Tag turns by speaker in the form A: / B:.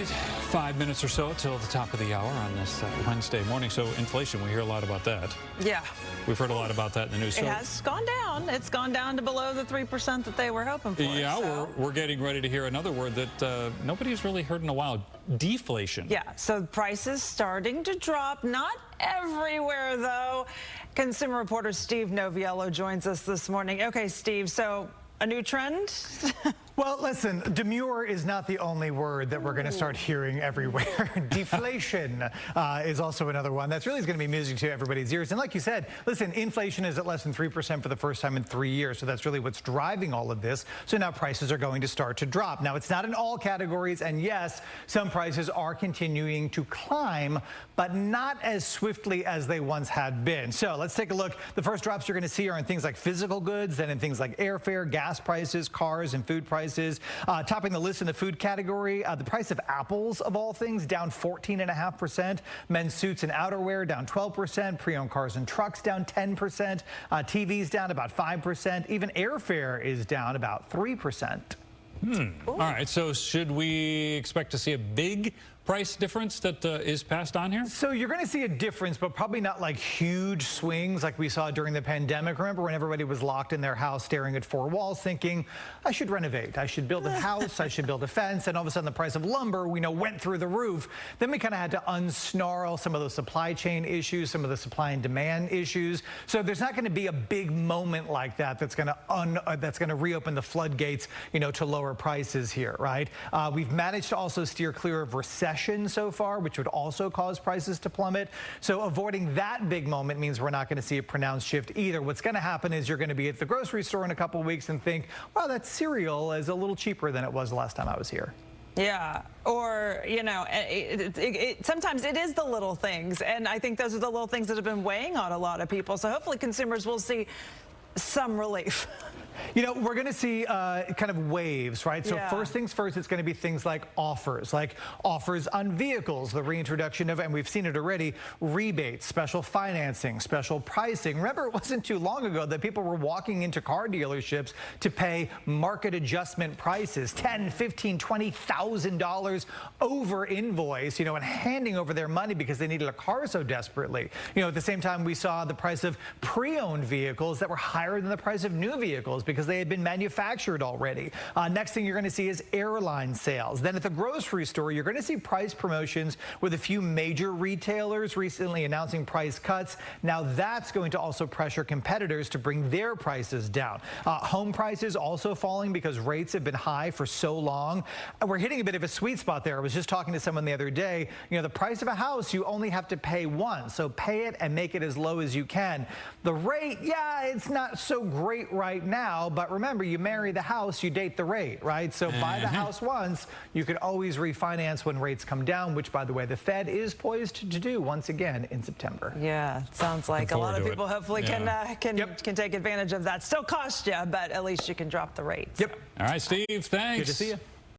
A: right, 5 minutes or so till the top of the hour on this Wednesday morning. So inflation, we hear a lot about that.
B: Yeah.
A: We've heard a lot about that in the news.
B: It has gone down. It's gone down to below the 3% that they were hoping for.
A: Yeah,
B: so.
A: we're getting ready to hear another word that nobody's really heard in a while, deflation.
B: Yeah, so prices starting to drop. Not everywhere, though. Consumer reporter Steve Noviello joins us this morning. Okay, Steve, so a new trend?
C: Well, listen, demure is not the only word that we're going to start hearing everywhere. Deflation is also another one that's really going to be music to everybody's ears. And like you said, listen, inflation is at less than 3% for the first time in 3 years. So that's really what's driving all of this. So now prices are going to start to drop. Now, it's not in all categories. And yes, some prices are continuing to climb, but not as swiftly as they once had been. So let's take a look. The first drops you're going to see are in things like physical goods, then in things like airfare, gas prices, cars, and food prices. Topping the list in the food category, the price of apples, of all things, down 14.5%. Men's suits and outerwear down 12%. Pre-owned cars and trucks down 10%. TVs down about 5%. Even airfare is down about 3%.
A: All right, so should we expect to see a big price difference that is passed on here?
C: So you're going to see a difference, but probably not like huge swings like we saw during the pandemic. Remember when everybody was locked in their house staring at four walls thinking, I should renovate, I should build a house, I should build a fence, and all of a sudden the price of lumber, we know, went through the roof. Then we kind of had to unsnarl some of those supply chain issues, some of the supply and demand issues. So there's not going to be a big moment like that that's going to reopen the floodgates, you know, to lower prices here, right? We've managed to also steer clear of recession so far, which would also cause prices to plummet. So avoiding that big moment means we're not going to see a pronounced shift either. What's going to happen is you're going to be at the grocery store in a couple of weeks and think, well, that cereal is a little cheaper than it was the last time I was here.
B: Yeah, or, you know, sometimes it is the little things, and I think those are the little things that have been weighing on a lot of people. So hopefully consumers will see some relief.
C: You know, we're going to see kind of waves, right? So first things first, it's going to be things like offers on vehicles, the reintroduction of, and we've seen it already, rebates, special financing, special pricing. Remember, it wasn't too long ago that people were walking into car dealerships to pay market adjustment prices, $10,000, $15,000, $20,000 over invoice, you know, and handing over their money because they needed a car so desperately. You know, at the same time, we saw the price of pre-owned vehicles that were higher than the price of new vehicles because they had been manufactured already. Next thing you're going to see is airline sales. Then at the grocery store, you're going to see price promotions with a few major retailers recently announcing price cuts. Now that's going to also pressure competitors to bring their prices down. Home prices also falling because rates have been high for so long. We're hitting a bit of a sweet spot there. I was just talking to someone the other day. You know, the price of a house, you only have to pay once. So pay it and make it as low as you can. The rate, yeah, it's not so great right now. But remember, you marry the house, you date the rate, right? So buy the house once, you can always refinance when rates come down, which, by the way, the Fed is poised to do once again in September.
B: Yeah, it sounds like a lot of people hopefully can take advantage of that. Still cost you, but at least you can drop the rates.
A: Yep. All right, Steve, thanks.
C: Good to see you.